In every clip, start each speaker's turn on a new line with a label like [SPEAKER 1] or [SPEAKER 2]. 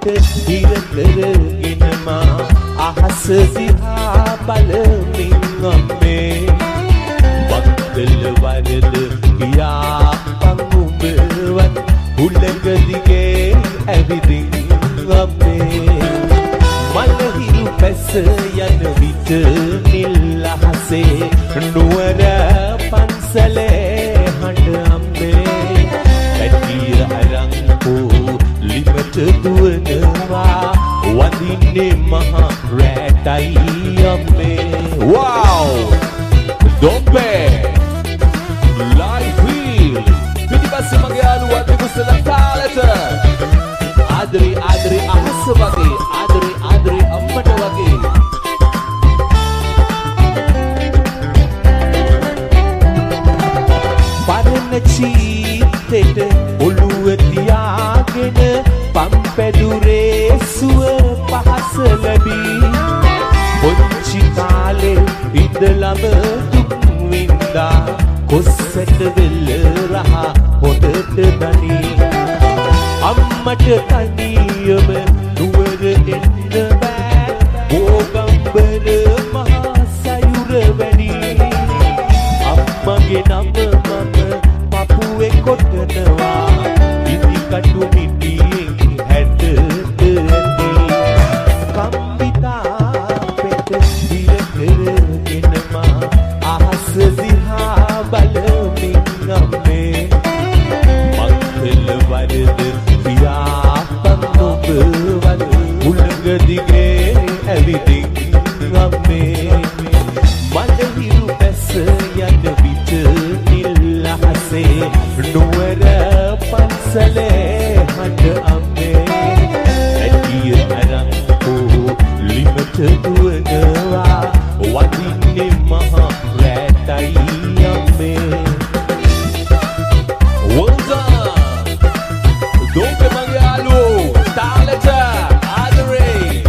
[SPEAKER 1] හිර කරගෙන මා අහස දිහා බලමින් අම්මේ වක්කල වරද ගියා පංගුඹවත් උලඟ දිගේ ඇවිදින් අම්මේ මලහිරු පැස යන විට නිල් අහසේ නුවර පන්සලේ හඬ අම්මේ පැටිය අරන් ලිමට දුවනවා වදින්නේ මහා රැටයි අම්මේ wow Dombe live wheel පිටිපස්සේ මගේ යාළුවා දෙකුසල තාලට ආදරේ අහස වගේ ආදරේ අම්මට වගේ පරණ චීතෙට ඔළුව තියාගෙන පම්පැදුරේ සුව පහස ලැබී පොච්චි කාලේ ඉඳලම දුක් වින්දා කොස්සට වෙල්ල රහ හොදට දනී අම්මට තනියම නුවර එන්න බෑ ඕගම්බර මහා සයුර වැඩි අම්මගේ නම මම පපුවේ කොටනවා ඉදි කටු මිටියෙන් හැටට ඇති කම්බිතා පෙත හිර කරගෙන මා අහස දිහා බලමින් අම්මේ මක්කල වරද පියා පන්නුබවල උලඟ දිගේ ඇවිදින් අම්මේ මලහිරු පැස යන විට නිල් අහසේ නුවර පන්සලේ හඬ අම්මේ ඇටිය අරන් ලිමට දුවනවා වදින්නේ මහා රැටයි අම්මේ වොල්සා දොම්බේ මගේ යාළුවෝ තාලට ආදරේ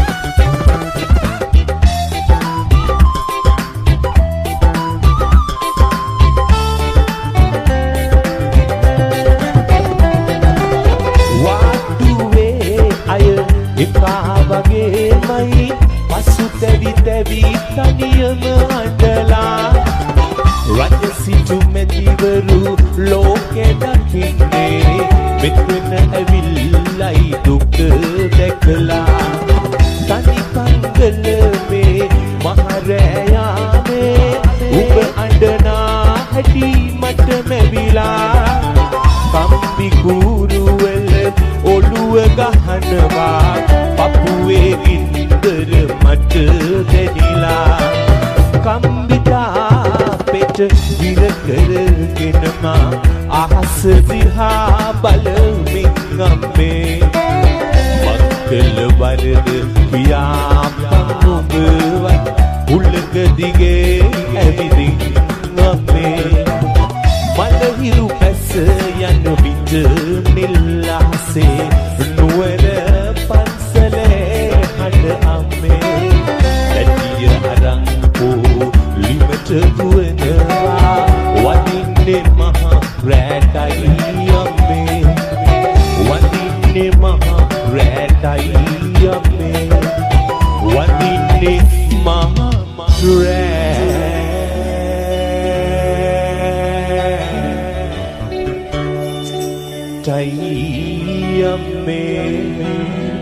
[SPEAKER 1] වාටුවේ අය එපා වගේමයි පසු තැවි තනියම අඬලා රජ සිටු මැතිවරු ලෝකෙ දකින්නේ මෙතන ඇවිල්ලයි දුක දැකලා තනි පංගලමේ මහරෑයාමේ උඹ අඬනා හැටි මට මැවිලා කම්බි කුරුවල ඔළුව ගහනවා පපුවේ ගින්දර මට දැනිලා කම්බිතා පෙට හිර කරගෙන මා අහස දිහා බලමින් අම්මේ මක්කල වරද පියා පංගුඹවත් උලඟ දිගේ ඇවිදින් අම්මේ මලහිරු පැස යන විට නිල් අහසේ නුවර පන්සලේ හඬ අම්මේ පැටිය අරන් ලිමට දුවනවා වදින්නේ මහා රැටයි අම්මේ වදින්නේ මහා රැටයි අම්මේ වදින්නේ මහා රැටයි අම්මේ